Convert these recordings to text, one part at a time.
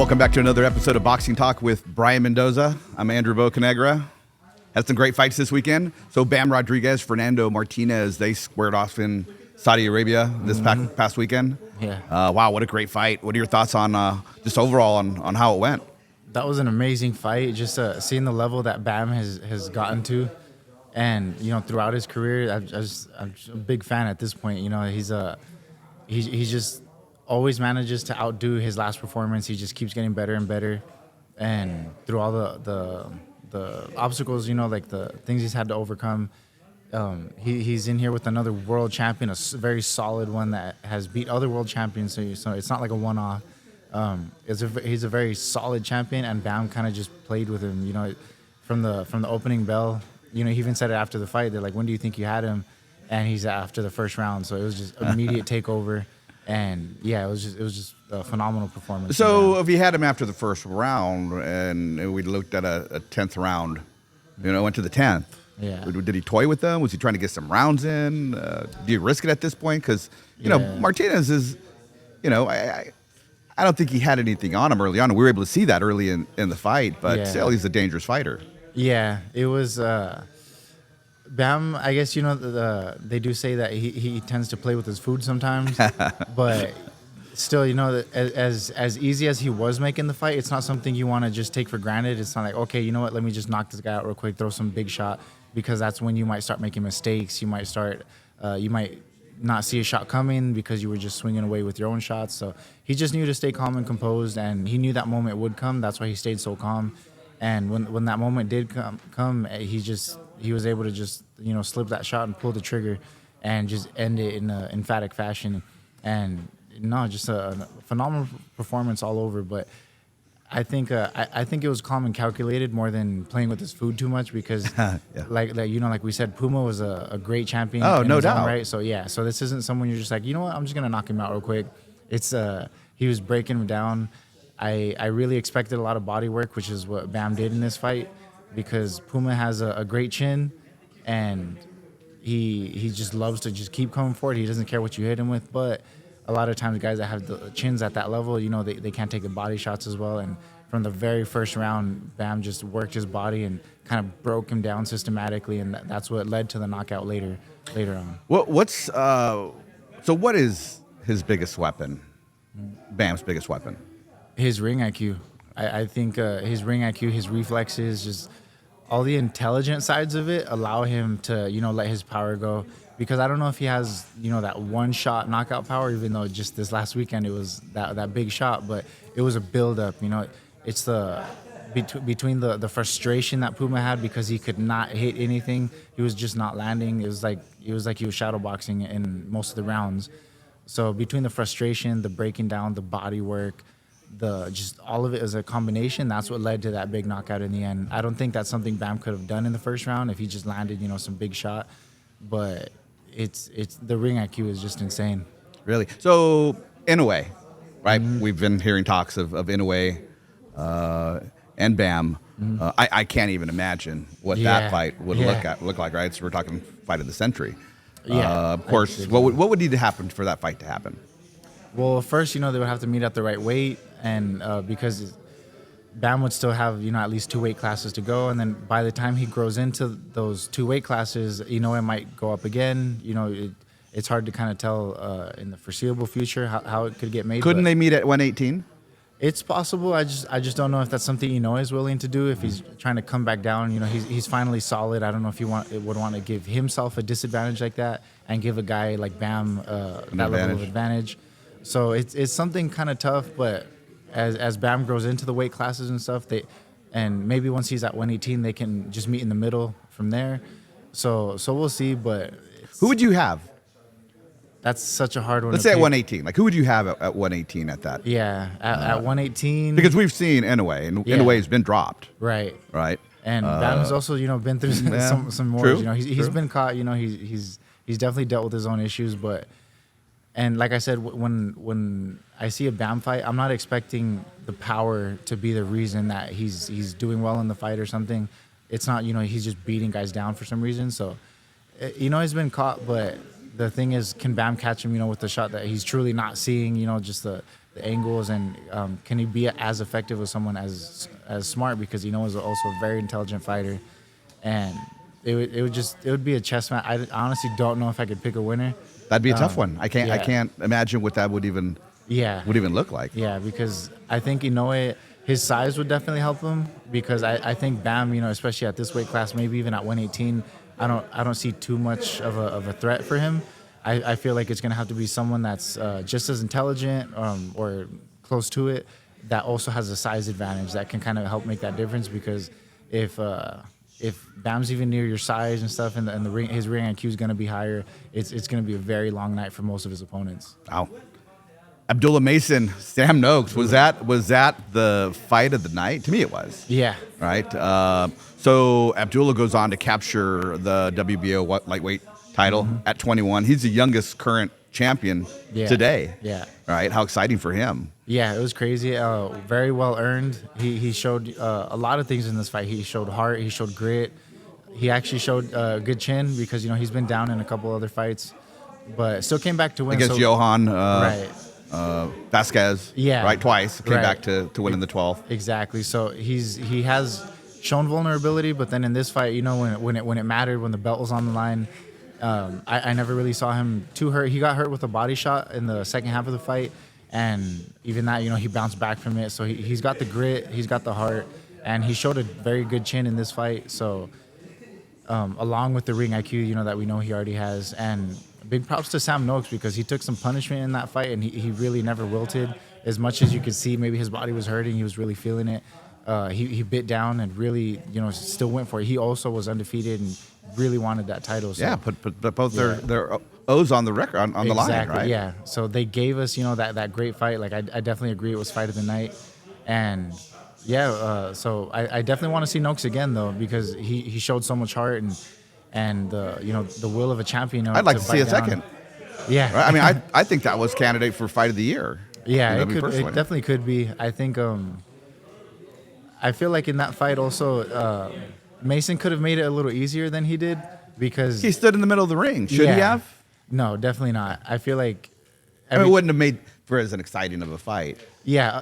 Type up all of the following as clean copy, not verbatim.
Welcome back to another episode of Boxing Talk with Brian Mendoza. I'm Andrew Bocanegra. Had some great fights this weekend. So Bam Rodriguez, Fernando Martinez, they squared off in Saudi Arabia this past weekend. Yeah. Wow, what a great fight. What are your thoughts on just overall on how it went? That was an amazing fight. Just seeing the level that Bam has gotten to, and throughout his career, I'm a big fan at this point. He's just always manages to outdo his last performance. He just keeps getting better and better, and through all the obstacles, like the things he's had to overcome, he's in here with another world champion, a very solid one that has beat other world champions. So it's not like a one-off. He's a very solid champion, and Bam kind of just played with him. From the opening bell. He even said it after the fight. They're like, "When do you think you had him?" And he's after the first round. So it was just immediate takeover. And yeah, it was just a phenomenal performance. So if you had him after the first round, and we looked at a 10th round, went to the 10th. Yeah. Did he toy with them? Was he trying to get some rounds in? Do you risk it at this point? Because Martinez is, I don't think he had anything on him early on. We were able to see that early in the fight, but still, he's a dangerous fighter. Yeah, it was. Bam, I guess they do say that he tends to play with his food sometimes, but still, as easy as he was making the fight, it's not something you want to just take for granted. It's not like, okay, you know what, let me just knock this guy out real quick, throw some big shot, because that's when you might start making mistakes. You might not see a shot coming because you were just swinging away with your own shots. So he just knew to stay calm and composed, and he knew that moment would come. That's why he stayed so calm. And when that moment did come, he was able to just slip that shot and pull the trigger, and just end it in an emphatic fashion. And just a phenomenal performance all over. But I think it was calm and calculated more than playing with his food too much, because like we said, Puma was a great champion. Oh, no doubt. Right. So so this isn't someone you're just like, you know what, I'm just gonna knock him out real quick. It's he was breaking him down. I really expected a lot of body work, which is what Bam did in this fight, because Puma has a great chin, and he just loves to just keep coming forward. He doesn't care what you hit him with, but a lot of times guys that have the chins at that level, they can't take the body shots as well. And from the very first round, Bam just worked his body and kind of broke him down systematically, and that's what led to the knockout later on. What is his biggest weapon? Bam's biggest weapon? His ring IQ. I think his ring IQ, his reflexes, just all the intelligent sides of it allow him to, let his power go. Because I don't know if he has, that one-shot knockout power, even though just this last weekend it was that big shot, but it was a build-up. It's between the frustration that Puma had because he could not hit anything. He was just not landing. It was like he was shadowboxing in most of the rounds. So between the frustration, the breaking down, the body work, just all of it as a combination, that's what led to that big knockout in the end. I don't think that's something Bam could have done in the first round if he just landed, some big shot. But it's the ring IQ is just insane. Really? So Inaway, right? Mm-hmm. We've been hearing talks of Inaway and Bam. Mm-hmm. I can't even imagine what that fight would look like, right? So we're talking fight of the century. Yeah. Of course, what would need to happen for that fight to happen? Well, first, they would have to meet at the right weight, and because Bam would still have, at least 2 weight classes to go, and then by the time he grows into those 2 weight classes, it might go up again. It's hard to kind of tell in the foreseeable future how it could get made. Couldn't they meet at 118? It's possible. I just don't know if that's something is willing to do. If he's trying to come back down, he's finally solid. I don't know if he would want to give himself a disadvantage like that and give a guy like Bam that level of advantage. So it's something kind of tough, but as Bam grows into the weight classes and stuff, and maybe once he's at 118, they can just meet in the middle from there. So we'll see. But who would you have? That's such a hard one. Let's say at 118. Like, who would you have at 118 at that? Yeah, at 118. Because we've seen Inaway, and Inaway has been dropped. Right. And Bam has also, been through some more. True. He's been caught. He's definitely dealt with his own issues, but. And like I said, when I see a Bam fight, I'm not expecting the power to be the reason that he's doing well in the fight or something. It's not, he's just beating guys down for some reason. So, he's been caught, but the thing is, can Bam catch him, with the shot that he's truly not seeing, just the the angles, and can he be as effective as someone as smart, because is also a very intelligent fighter. And it would be a chess match. I honestly don't know if I could pick a winner. That'd be a tough one. I yeah. can't imagine what that would even look like. Yeah, because I think Inouye, his size would definitely help him, because I think Bam, especially at this weight class, maybe even at 118, I don't see too much of a threat for him. I feel like it's gonna have to be someone that's just as intelligent or close to it, that also has a size advantage that can kind of help make that difference. Because if Bam's even near your size and stuff, and the ring, his ring IQ is gonna be higher, it's gonna be a very long night for most of his opponents. Wow. Abdullah Mason, Sam Noakes, was that the fight of the night? To me, it was. Yeah. Right. So Abdullah goes on to capture the WBO lightweight title at 21. He's the youngest current champion today. Yeah. Right. How exciting for him. Yeah, it was crazy. Very well earned. He showed a lot of things in this fight. He showed heart. He showed grit. He actually showed good chin, because he's been down in a couple other fights, but still came back to win against Johan. Right. Vasquez, right, twice came back to win in the 12th. Exactly. So he has shown vulnerability, but then in this fight, when it mattered, when the belt was on the line, I never really saw him too hurt. He got hurt with a body shot in the second half of the fight, and even that, he bounced back from it. So he's got the grit, he's got the heart, and he showed a very good chin in this fight. So along with the ring IQ, that we know he already has. And big props to Sam Noakes, because he took some punishment in that fight, and he really never wilted. As much as you could see, maybe his body was hurting, he was really feeling it. He bit down and really, still went for it. He also was undefeated and really wanted that title. So, put both their O's on the record, on the line, right? Yeah. So they gave us, that great fight. Like, I definitely agree it was fight of the night. And so I definitely want to see Noakes again, though, because he showed so much heart and the will of a champion. I'd like to see a second. Yeah. Right? I mean, I think that was candidate for fight of the year. Yeah, it definitely could be. I think I feel like in that fight also, Mason could have made it a little easier than he did, because he stood in the middle of the ring. Should he have? No, definitely not. I feel like it wouldn't have made for as an exciting of a fight. Yeah,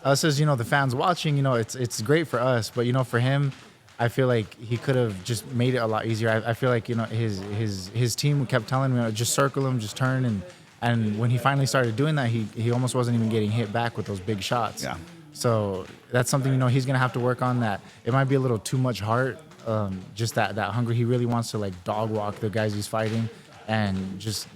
us as the fans watching, it's great for us, but for him, I feel like he could have just made it a lot easier. I feel like his team kept telling me, just circle him, just turn, and when he finally started doing that, he almost wasn't even getting hit back with those big shots. Yeah. So that's something he's gonna have to work on. That it might be a little too much heart, just that hunger. He really wants to dog walk the guys he's fighting, and just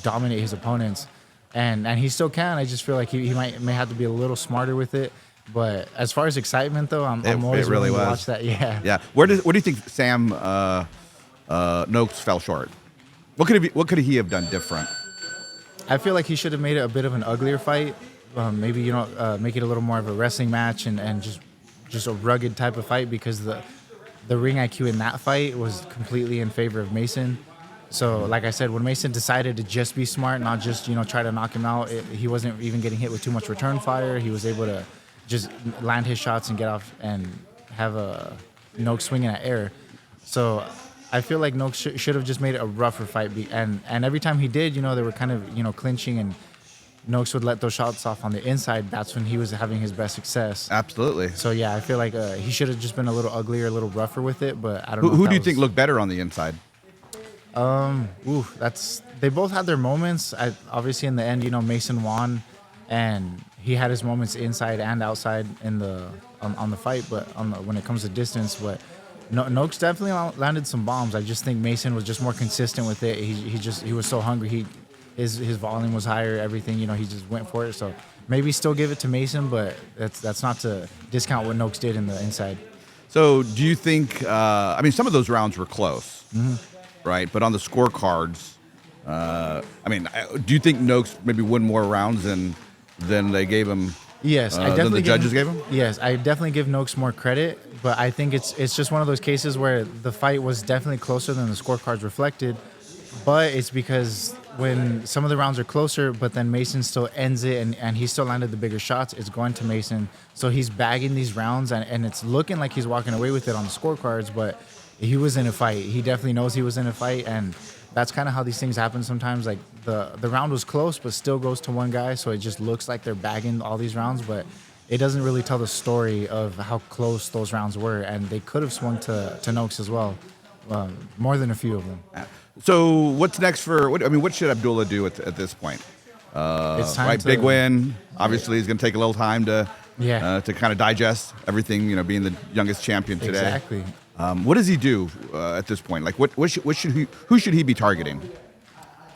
dominate his opponents. And he still can. I just feel like he may have to be a little smarter with it. But as far as excitement, though, I'm always really willing to watch that. Yeah. Yeah. What do you think Sam Noakes fell short? What could he have done different? I feel like he should have made it a bit of an uglier fight. Maybe make it a little more of a wrestling match and just a rugged type of fight, because the ring IQ in that fight was completely in favor of Mason. So, like I said, when Mason decided to just be smart, not just try to knock him out, he wasn't even getting hit with too much return fire. He was able to just land his shots and get off and have a Noakes swinging at air. So I feel like Noakes should have just made it a rougher fight. And every time he did, they were kind of clinching, and Noakes would let those shots off on the inside. That's when he was having his best success. Absolutely. So yeah, I feel like he should have just been a little uglier, a little rougher with it. But I don't know. Who do you think looked better on the inside? They both had their moments. Obviously, in the end, Mason won, and he had his moments inside and outside on the fight. But when it comes to distance, but Noakes definitely landed some bombs. I just think Mason was just more consistent with it. He was so hungry. His volume was higher. Everything, he just went for it. So maybe still give it to Mason, but that's not to discount what Noakes did in the inside. So do you think? Some of those rounds were close. Mm-hmm. Right, but on the scorecards, do you think Noakes maybe won more rounds than they gave him? Yes, I than definitely the judges gave him. Yes, I definitely give Noakes more credit, but I think it's just one of those cases where the fight was definitely closer than the scorecards reflected. But it's because when some of the rounds are closer, but then Mason still ends it, and he still landed the bigger shots, it's going to Mason. So he's bagging these rounds, and it's looking like he's walking away with it on the scorecards, but he was in a fight. He definitely knows he was in a fight, and that's kind of how these things happen sometimes. Like the round was close, but still goes to one guy, so it just looks like they're bagging all these rounds, but it doesn't really tell the story of how close those rounds were, and they could have swung to Noakes as well, more than a few of them. So what's next for? What should Abdullah do at this point? It's time right, to, big win. Obviously, he's going to take a little time to kind of digest everything. Being the youngest champion today. Exactly. What does he do at this point? Like, who should he be targeting?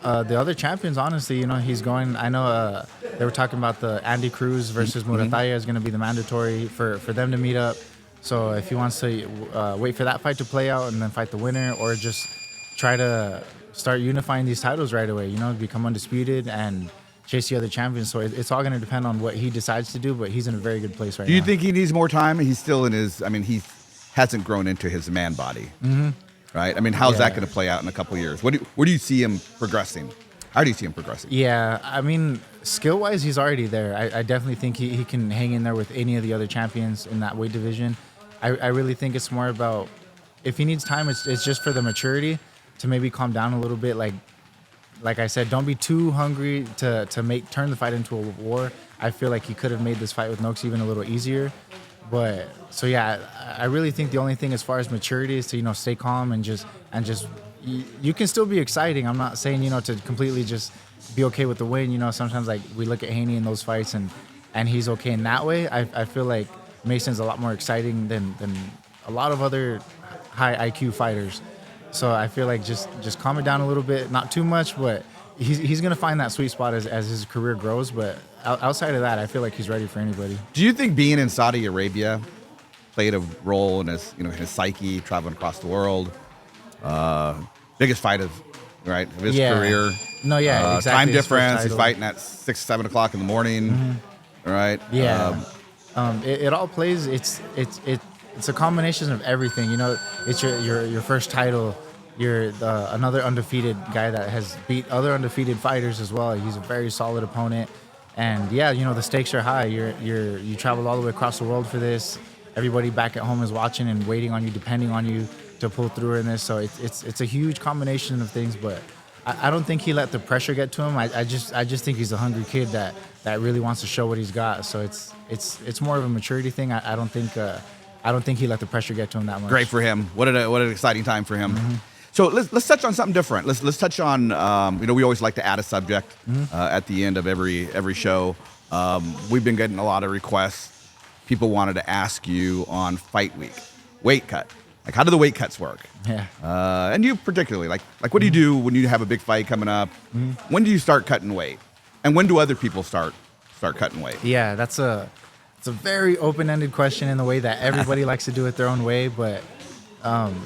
The other champions, honestly, he's going. I know they were talking about the Andy Cruz versus Murataya is going to be the mandatory for them to meet up. So if he wants to wait for that fight to play out and then fight the winner, or just try to start unifying these titles right away, become undisputed and chase the other champions. So it's all going to depend on what he decides to do, but he's in a very good place right now. Do you think he needs more time? He's still in his. He hasn't grown into his man body. Mm-hmm. Right? How's that going to play out in a couple of years? Where do you see him progressing? How do you see him progressing? Yeah, skill-wise, he's already there. I definitely think he can hang in there with any of the other champions in that weight division. I really think it's more about, if he needs time, it's just for the maturity to maybe calm down a little bit. Like I said, don't be too hungry to turn the fight into a war. I feel like he could have made this fight with Noakes even a little easier. But so yeah, I really think the only thing as far as maturity is to stay calm and just you can still be exciting. I'm not saying to completely just be okay with the win. Sometimes like we look at Haney in those fights and he's okay in that way. I feel like Mason's a lot more exciting than a lot of other high IQ fighters. So I feel like just calm it down a little bit, not too much, but he's gonna find that sweet spot as his career grows. But outside of that, I feel like he's ready for anybody. Do you think being in Saudi Arabia played a role in his psyche, traveling across the world? Biggest fight of his career. No, yeah, exactly. Time difference. He's fighting at 6, 7 o'clock in the morning. Mm-hmm. Right. Yeah. It all plays. It's a combination of everything. It's your first title. You're another undefeated guy that has beat other undefeated fighters as well. He's a very solid opponent. And yeah, the stakes are high. You traveled all the way across the world for this. Everybody back at home is watching and waiting on you, depending on you to pull through in this. So it's a huge combination of things. But I don't think he let the pressure get to him. I just think he's a hungry kid that really wants to show what he's got. So it's more of a maturity thing. I don't think he let the pressure get to him that much. Great for him. What an exciting time for him. Mm-hmm. So let's touch on something different. Let's touch on we always like to add a subject at the end of every show. We've been getting a lot of requests. People wanted to ask you on fight week, weight cut. Like, how do the weight cuts work? Yeah. And you particularly, like what do you do when you have a big fight coming up? Mm-hmm. When do you start cutting weight? And when do other people start cutting weight? Yeah, it's a very open-ended question in the way that everybody likes to do it their own way. But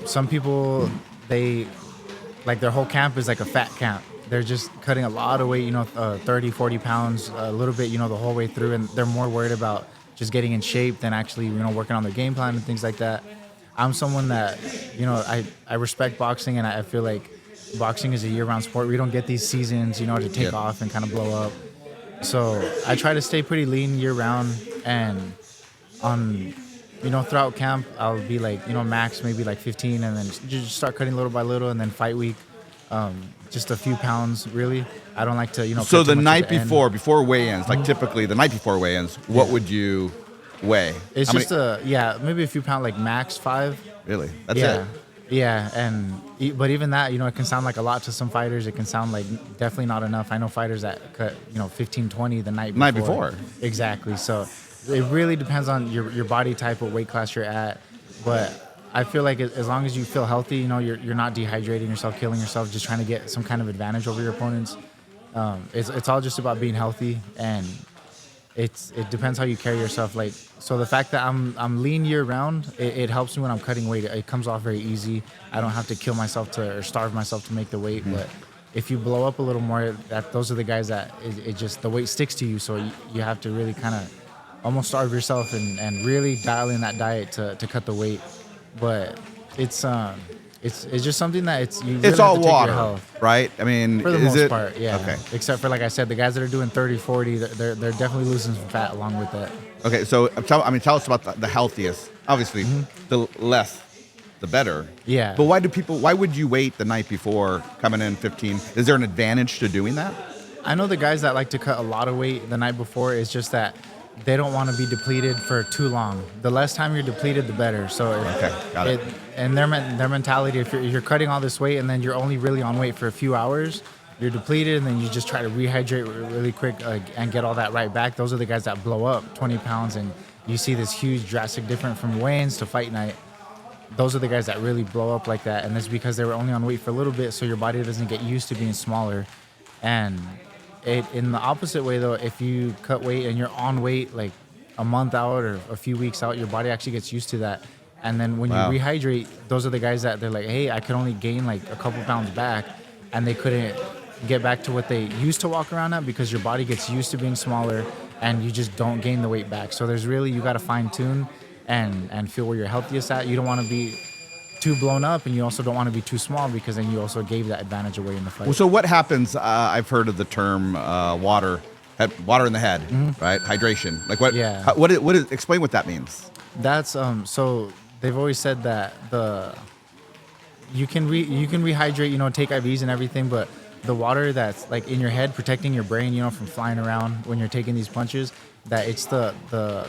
some people, their whole camp is like a fat camp. They're just cutting a lot of weight, 30, 40 pounds, a little bit, the whole way through. And they're more worried about just getting in shape than actually, working on their game plan and things like that. I'm someone that, I respect boxing, and I feel like boxing is a year-round sport. We don't get these seasons, to take off and kind of blow up. So I try to stay pretty lean year-round, and on, throughout camp, I'll be like, max maybe like 15, and then just start cutting little by little, and then fight week, just a few pounds, really. I don't like to, So the night before weigh-ins, like typically the night before weigh-ins, what would you weigh? It's maybe a few pounds, like max 5. Really? That's it? Yeah, but even that, it can sound like a lot to some fighters. It can sound like definitely not enough. I know fighters that cut, 15, 20 the night before. Exactly. So it really depends on your body type, what weight class you're at. But I feel like as long as you feel healthy, you're not dehydrating yourself, killing yourself, just trying to get some kind of advantage over your opponents. It's all just about being healthy, and it depends how you carry yourself. Like, so the fact that I'm lean year round, it helps me when I'm cutting weight. It comes off very easy. I don't have to kill myself or starve myself to make the weight. Mm-hmm. But if you blow up a little more, those are the guys that it just, the weight sticks to you. So you have to really kind of almost starve yourself and really dial in that diet to cut the weight. But it's just something that you really it's have all to take water, your health. right? For the most part, yeah. Okay. Except for, like I said, the guys that are doing 30, 40, they're definitely losing some fat along with that. Okay, so tell us about the healthiest. Obviously, the less the better. Yeah. But why would you wait the night before coming in 15? Is there an advantage to doing that? I know the guys that like to cut a lot of weight the night before. It's just that they don't want to be depleted for too long. The less time you're depleted, the better. So Okay, got it. And their mentality, if you're cutting all this weight and then you're only really on weight for a few hours, you're depleted, and then you just try to rehydrate really quick and get all that right back. Those are the guys that blow up 20 pounds, and you see this huge drastic difference from weigh-ins to fight night. Those are the guys that really blow up like that, and it's because they were only on weight for a little bit, so your body doesn't get used to being smaller. And in the opposite way, though, if you cut weight and you're on weight like a month out or a few weeks out, your body actually gets used to that. And then when you rehydrate, those are the guys that they're like, hey, I could only gain like a couple pounds back, and they couldn't get back to what they used to walk around at because your body gets used to being smaller and you just don't gain the weight back. So there's really, you got to fine tune and feel where you're healthiest at. You don't want to be too blown up, and you also don't want to be too small because then you also gave that advantage away in the fight. Well, so what happens? I've heard of the term water in the head, right? Hydration. Like what? Yeah. Explain what that means. That's so they've always said that you can rehydrate, take IVs and everything, but the water that's like in your head protecting your brain, from flying around when you're taking these punches, that it's the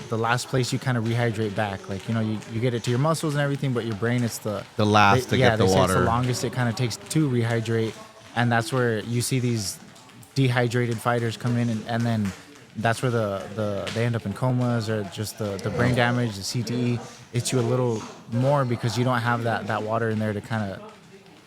last place you kind of rehydrate back. Like, you get it to your muscles and everything, but your brain, it's the last to get the say water. It's the longest it kind of takes to rehydrate, and that's where you see these dehydrated fighters come in, and then that's where they end up in comas or just the brain damage, the CTE. It's you a little more because you don't have that water in there to kind of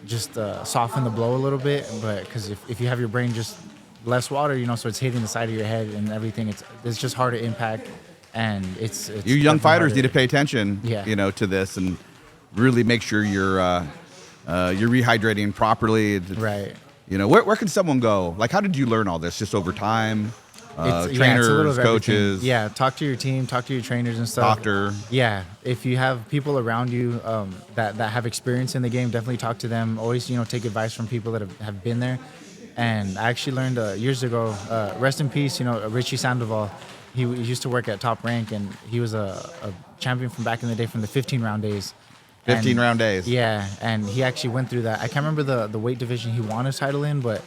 just soften the blow a little bit. But because if you have your brain just less water, so it's hitting the side of your head and everything, it's just hard to impact, and it's you young fighters harder. need to pay attention, to this and really make sure you're rehydrating properly. Right. Where can someone go? Like, how did you learn all this? Just over time? Trainers, it's a little of coaches. everything. Yeah, talk to your team, talk to your trainers and stuff. Doctor. Yeah, if you have people around you that have experience in the game, definitely talk to them. Always, take advice from people that have been there. And I actually learned years ago, rest in peace, Richie Sandoval. He used to work at Top Rank, and he was a champion from back in the day from the 15-round days. 15-round days. Yeah, and he actually went through that. I can't remember the weight division he won his title in, but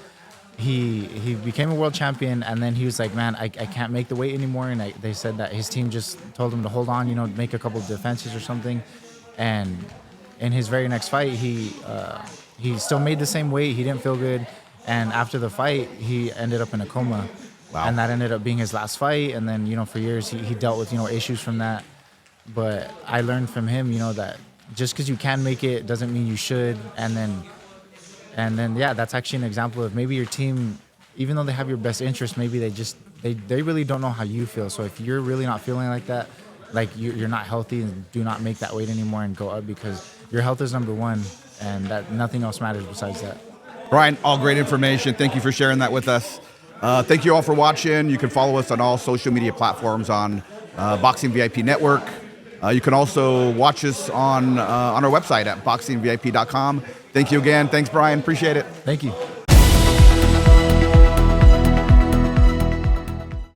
he became a world champion, and then he was like, man, I can't make the weight anymore. And they said that his team just told him to hold on, make a couple of defenses or something. And in his very next fight, he still made the same weight. He didn't feel good. And after the fight, he ended up in a coma. Wow. And that ended up being his last fight. And then, for years, he dealt with, issues from that. But I learned from him, that just because you can make it doesn't mean you should. And then, yeah, that's actually an example of maybe your team, even though they have your best interest, maybe they really don't know how you feel. So if you're really not feeling like that, like you're not healthy, and do not make that weight anymore and go up, because your health is number one, and that nothing else matters besides that. Brian, all great information. Thank you for sharing that with us. Thank you all for watching. You can follow us on all social media platforms on Boxing VIP Network. You can also watch us on our website at boxingvip.com. Thank you again. Thanks, Brian. Appreciate it. Thank you.